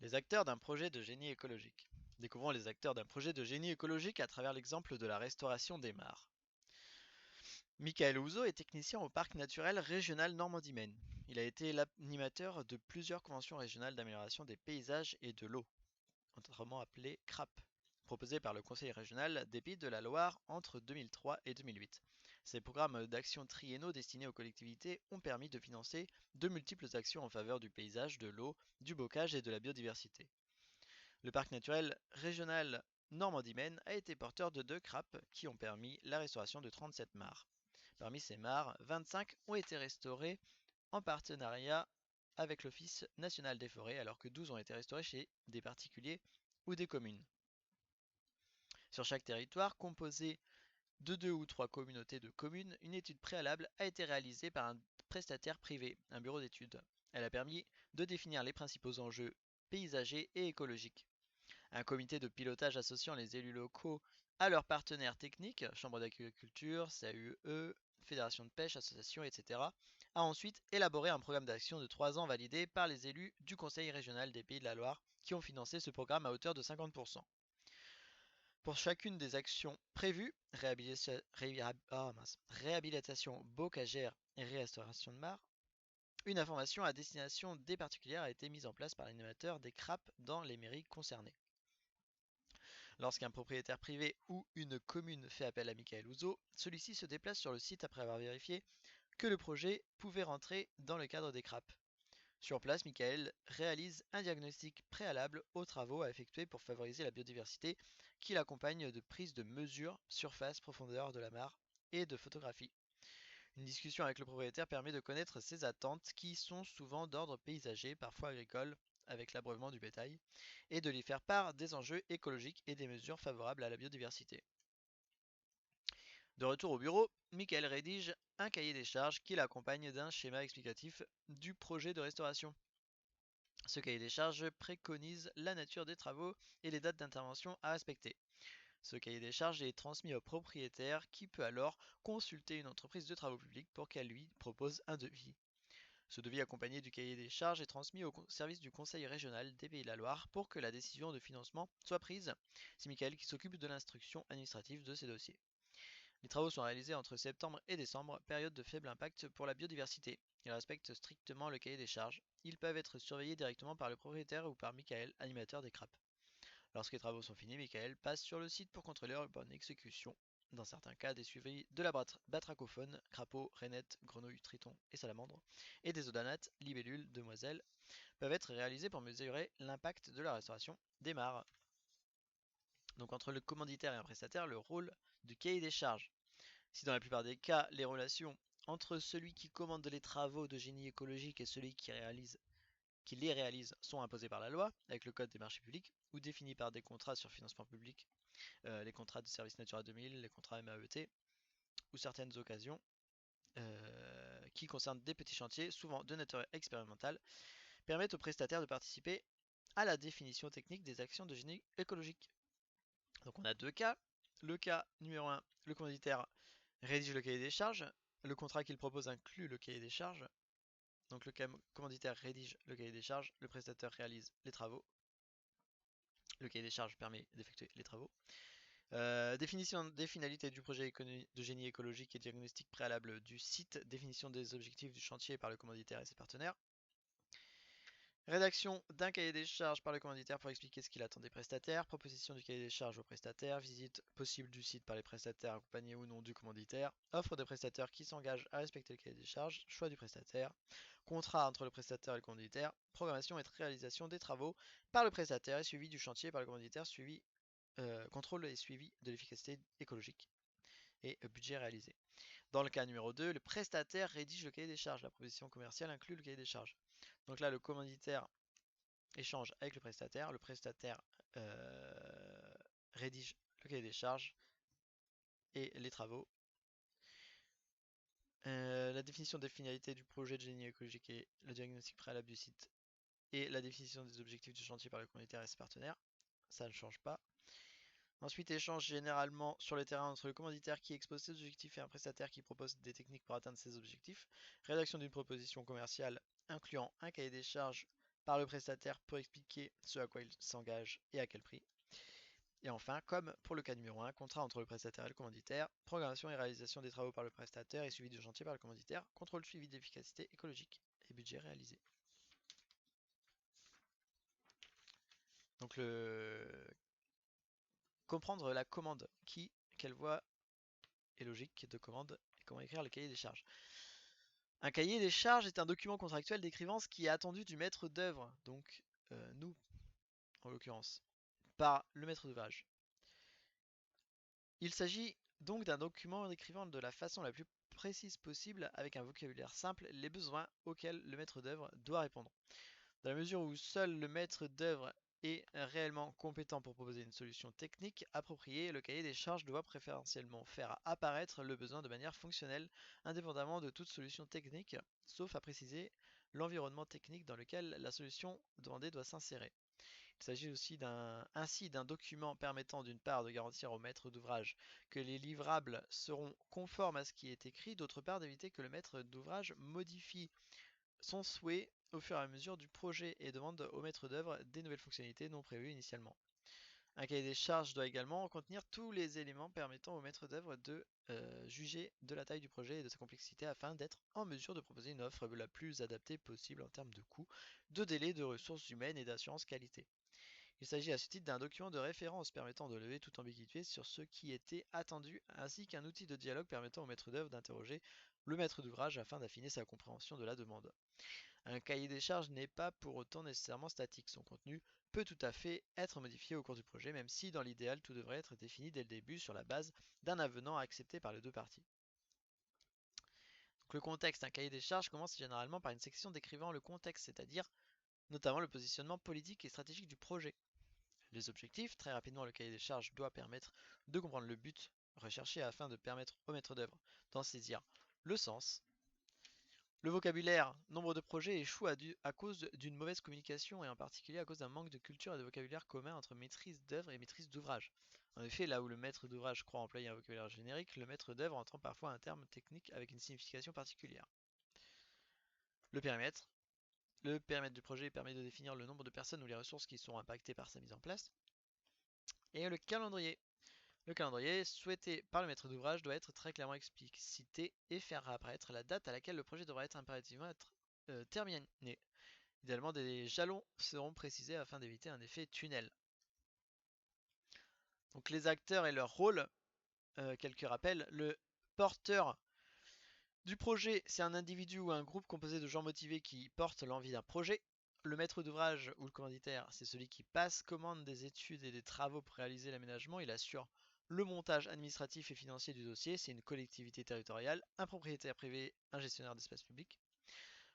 Les acteurs d'un projet de génie écologique. Découvrons les acteurs d'un projet de génie écologique à travers l'exemple de la restauration des mares. Michael Ouzo est technicien au parc naturel régional Normandie-Maine. Il a été l'animateur de plusieurs conventions régionales d'amélioration des paysages et de l'eau, autrement appelées CRAP, proposées par le Conseil régional des Pays de la Loire entre 2003 et 2008. Ces programmes d'action triennaux destinés aux collectivités ont permis de financer de multiples actions en faveur du paysage, de l'eau, du bocage et de la biodiversité. Le parc naturel régional Normandie-Maine a été porteur de deux CRAP qui ont permis la restauration de 37 mares. Parmi ces mares, 25 ont été restaurées en partenariat avec l'Office national des forêts, alors que 12 ont été restaurées chez des particuliers ou des communes. Sur chaque territoire, composé de 2 ou 3 communautés de communes, une étude préalable a été réalisée par un prestataire privé, un bureau d'études. Elle a permis de définir les principaux enjeux paysagers et écologiques. Un comité de pilotage associant les élus locaux à leurs partenaires techniques, Chambre d'agriculture, CAUE, Fédération de pêche, associations, etc., a ensuite élaboré un programme d'action de 3 ans validé par les élus du Conseil régional des Pays de la Loire qui ont financé ce programme à hauteur de 50%. Pour chacune des actions prévues, réhabilitation bocagère et restauration de mares, une information à destination des particuliers a été mise en place par l'animateur des CRAP dans les mairies concernées. Lorsqu'un propriétaire privé ou une commune fait appel à Michael Ouzo, celui-ci se déplace sur le site après avoir vérifié que le projet pouvait rentrer dans le cadre des CRAP. Sur place, Michael réalise un diagnostic préalable aux travaux à effectuer pour favoriser la biodiversité, qui l'accompagne de prises de mesures, surface, profondeur de la mare et de photographie. Une discussion avec le propriétaire permet de connaître ses attentes, qui sont souvent d'ordre paysager, parfois agricole, avec l'abreuvement du bétail, et de lui faire part des enjeux écologiques et des mesures favorables à la biodiversité. De retour au bureau, Michael rédige un cahier des charges qui l'accompagne d'un schéma explicatif du projet de restauration. Ce cahier des charges préconise la nature des travaux et les dates d'intervention à respecter. Ce cahier des charges est transmis au propriétaire qui peut alors consulter une entreprise de travaux publics pour qu'elle lui propose un devis. Ce devis accompagné du cahier des charges est transmis au service du Conseil régional des Pays de la Loire pour que la décision de financement soit prise. C'est Michael qui s'occupe de l'instruction administrative de ces dossiers. Les travaux sont réalisés entre septembre et décembre, période de faible impact pour la biodiversité. Ils respectent strictement le cahier des charges. Ils peuvent être surveillés directement par le propriétaire ou par Michael, animateur des CRAP. Lorsque les travaux sont finis, Michael passe sur le site pour contrôler leur bonne exécution. Dans certains cas, des suivis de la batracophone, crapauds, rainettes, grenouilles, tritons et salamandres, et des odanates, libellules, demoiselles, peuvent être réalisés pour mesurer l'impact de la restauration des mares. Donc entre le commanditaire et un prestataire, le rôle du cahier des charges. Si dans la plupart des cas, les relations entre celui qui commande les travaux de génie écologique et celui qui les réalise sont imposées par la loi, avec le code des marchés publics, ou définis par des contrats sur financement public, les contrats de service Natura 2000, les contrats MAET, ou certaines occasions qui concernent des petits chantiers, souvent de nature expérimentale, permettent aux prestataires de participer à la définition technique des actions de génie écologique. Donc on a deux cas. Le cas numéro 1, le commanditaire rédige le cahier des charges. Le contrat qu'il propose inclut le cahier des charges. Donc le commanditaire rédige le cahier des charges, le prestataire réalise les travaux. Le cahier des charges permet d'effectuer les travaux. Définition des finalités du projet de génie écologique et diagnostic préalable du site. Définition des objectifs du chantier par le commanditaire et ses partenaires. Rédaction d'un cahier des charges par le commanditaire pour expliquer ce qu'il attend des prestataires. Proposition du cahier des charges aux prestataires. Visite possible du site par les prestataires accompagnés ou non du commanditaire. Offre des prestataires qui s'engagent à respecter le cahier des charges. Choix du prestataire. Contrat entre le prestataire et le commanditaire. Programmation et réalisation des travaux par le prestataire et suivi du chantier par le commanditaire. Contrôle et suivi de l'efficacité écologique et budget réalisé. Dans le cas numéro 2, le prestataire rédige le cahier des charges. La proposition commerciale inclut le cahier des charges. Donc là, le commanditaire échange avec le prestataire rédige le cahier des charges et les travaux. La définition des finalités du projet de génie écologique et le diagnostic préalable du site et la définition des objectifs du chantier par le commanditaire et ses partenaires. Ça ne change pas. Ensuite, échange généralement sur le terrain entre le commanditaire qui expose ses objectifs et un prestataire qui propose des techniques pour atteindre ses objectifs. Rédaction d'une proposition commerciale incluant un cahier des charges par le prestataire pour expliquer ce à quoi il s'engage et à quel prix. Et enfin, comme pour le cas numéro 1, contrat entre le prestataire et le commanditaire, programmation et réalisation des travaux par le prestataire et suivi du chantier par le commanditaire, contrôle suivi d'efficacité écologique et budget réalisé. Donc comprendre la commande, qui, quelle voie est logique de commande et comment écrire le cahier des charges. Un cahier des charges est un document contractuel décrivant ce qui est attendu du maître d'œuvre, donc nous en l'occurrence, par le maître d'ouvrage. Il s'agit donc d'un document décrivant de la façon la plus précise possible, avec un vocabulaire simple, les besoins auxquels le maître d'œuvre doit répondre. Dans la mesure où seul le maître d'œuvre est réellement compétent pour proposer une solution technique appropriée, le cahier des charges doit préférentiellement faire apparaître le besoin de manière fonctionnelle, indépendamment de toute solution technique, sauf à préciser l'environnement technique dans lequel la solution demandée doit s'insérer. Il s'agit aussi ainsi d'un document permettant d'une part de garantir au maître d'ouvrage que les livrables seront conformes à ce qui est écrit, d'autre part d'éviter que le maître d'ouvrage modifie son souhait au fur et à mesure du projet et demande au maître d'œuvre des nouvelles fonctionnalités non prévues initialement. Un cahier des charges doit également contenir tous les éléments permettant au maître d'œuvre de juger de la taille du projet et de sa complexité afin d'être en mesure de proposer une offre la plus adaptée possible en termes de coût, de délai, de ressources humaines et d'assurance qualité. Il s'agit à ce titre d'un document de référence permettant de lever toute ambiguïté sur ce qui était attendu, ainsi qu'un outil de dialogue permettant au maître d'œuvre d'interroger le maître d'ouvrage afin d'affiner sa compréhension de la demande. Un cahier des charges n'est pas pour autant nécessairement statique. Son contenu peut tout à fait être modifié au cours du projet, même si dans l'idéal tout devrait être défini dès le début sur la base d'un avenant accepté par les deux parties. Donc le contexte, un cahier des charges commence généralement par une section décrivant le contexte, c'est-à-dire notamment le positionnement politique et stratégique du projet. Les objectifs, très rapidement le cahier des charges doit permettre de comprendre le but recherché afin de permettre au maître d'œuvre d'en saisir le sens. Le vocabulaire, nombre de projets échouent à cause d'une mauvaise communication et en particulier à cause d'un manque de culture et de vocabulaire commun entre maîtrise d'œuvre et maîtrise d'ouvrage. En effet, là où le maître d'ouvrage croit employer un vocabulaire générique, le maître d'œuvre entend parfois un terme technique avec une signification particulière. Le périmètre. Le périmètre du projet permet de définir le nombre de personnes ou les ressources qui seront impactées par sa mise en place. Et le calendrier. Le calendrier souhaité par le maître d'ouvrage doit être très clairement explicité et faire apparaître la date à laquelle le projet devra être impérativement terminé. Idéalement, des jalons seront précisés afin d'éviter un effet tunnel. Donc les acteurs et leur rôle, quelques rappels. Le porteur du projet, c'est un individu ou un groupe composé de gens motivés qui portent l'envie d'un projet. Le maître d'ouvrage ou le commanditaire, c'est celui qui passe commande des études et des travaux pour réaliser l'aménagement. Il assure le montage administratif et financier du dossier. C'est une collectivité territoriale, un propriétaire privé, un gestionnaire d'espace public.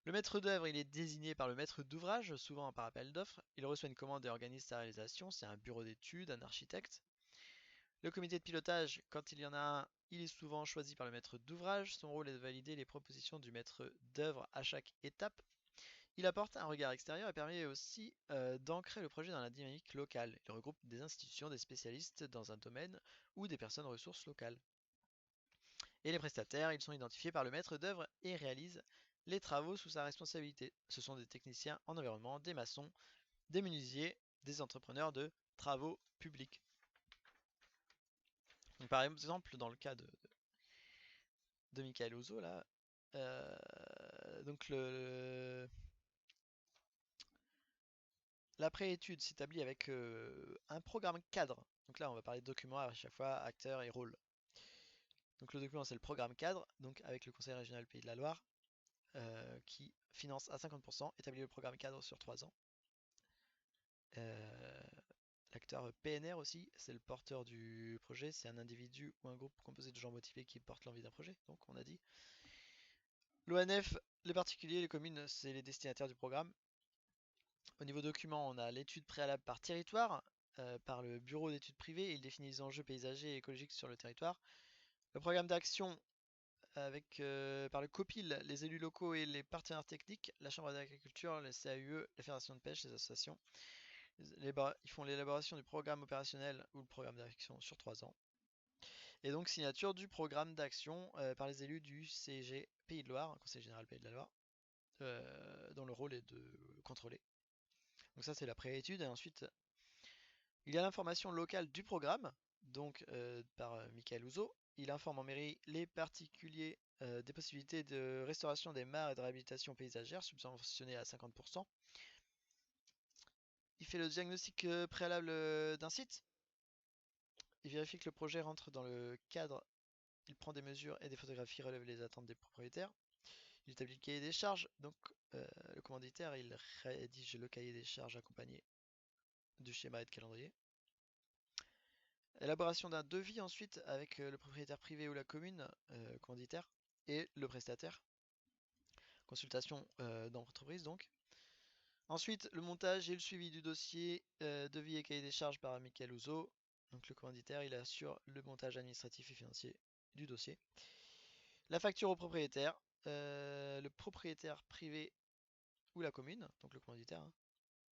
Le maître d'œuvre, il est désigné par le maître d'ouvrage, souvent par appel d'offres. Il reçoit une commande et organise sa réalisation. C'est un bureau d'études, un architecte. Le comité de pilotage, quand il y en a un, il est souvent choisi par le maître d'ouvrage. Son rôle est de valider les propositions du maître d'œuvre à chaque étape. Il apporte un regard extérieur et permet aussi d'ancrer le projet dans la dynamique locale. Il regroupe des institutions, des spécialistes dans un domaine ou des personnes ressources locales. Et les prestataires, ils sont identifiés par le maître d'œuvre et réalisent les travaux sous sa responsabilité. Ce sont des techniciens en environnement, des maçons, des menuisiers, des entrepreneurs de travaux publics. Donc, par exemple, dans le cas de Michael Ouzo, là, donc la préétude s'établit avec un programme cadre. Donc là, on va parler de documents à chaque fois, acteurs et rôles. Donc le document, c'est le programme cadre, donc avec le Conseil régional Pays de la Loire, qui finance à 50%, établit le programme cadre sur 3 ans. L'acteur PNR aussi, c'est le porteur du projet, c'est un individu ou un groupe composé de gens motivés qui portent l'envie d'un projet, donc on a dit. L'ONF, les particuliers, les communes, c'est les destinataires du programme. Au niveau document, on a l'étude préalable par territoire, par le bureau d'études privées, il définit les enjeux paysagers et écologiques sur le territoire. Le programme d'action par le COPIL, les élus locaux et les partenaires techniques, la Chambre d'agriculture, les CAUE, les fédérations de pêche, les associations. Ils font l'élaboration du programme opérationnel ou le programme d'action sur 3 ans. Et donc signature du programme d'action par les élus du CG Pays de Loire, Conseil général Pays de la Loire, dont le rôle est de contrôler Donc ça c'est la pré-étude et ensuite il y a l'information locale du programme, donc par Michael Ouzo. Il informe en mairie les particuliers des possibilités de restauration des mares et de réhabilitation paysagère subventionnées à 50%. Il fait le diagnostic préalable d'un site. Il vérifie que le projet rentre dans le cadre. Il prend des mesures et des photographies, relève les attentes des propriétaires. Il établit le cahier des charges. Donc le commanditaire, il rédige le cahier des charges accompagné du schéma et de calendrier. Élaboration d'un devis ensuite avec le propriétaire privé ou la commune, commanditaire, et le prestataire. Consultation d'entreprise donc. Ensuite, le montage et le suivi du dossier, devis et cahier des charges par Michael Ouzo. Donc le commanditaire, il assure le montage administratif et financier du dossier. La facture au propriétaire, le propriétaire privé ou la commune, donc le commanditaire, hein,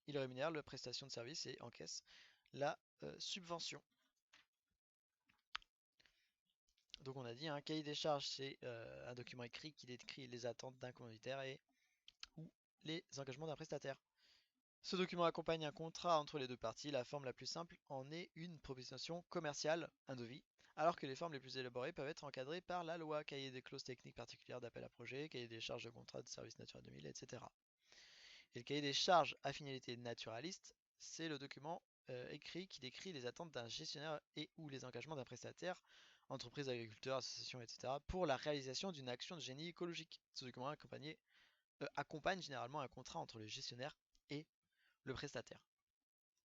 il rémunère la prestation de service et encaisse la subvention. Donc on a dit un cahier des charges, c'est un document écrit qui décrit les attentes d'un commanditaire et ou les engagements d'un prestataire. Ce document accompagne un contrat entre les deux parties. La forme la plus simple en est une proposition commerciale, un devis, alors que les formes les plus élaborées peuvent être encadrées par la loi, cahier des clauses techniques particulières d'appel à projet, cahier des charges de contrat de service Natura 2000, etc. Et le cahier des charges à finalité naturaliste, c'est le document écrit qui décrit les attentes d'un gestionnaire et ou les engagements d'un prestataire, entreprise, agriculteur, association, etc., pour la réalisation d'une action de génie écologique. Ce document accompagne généralement un contrat entre le gestionnaire et le prestataire.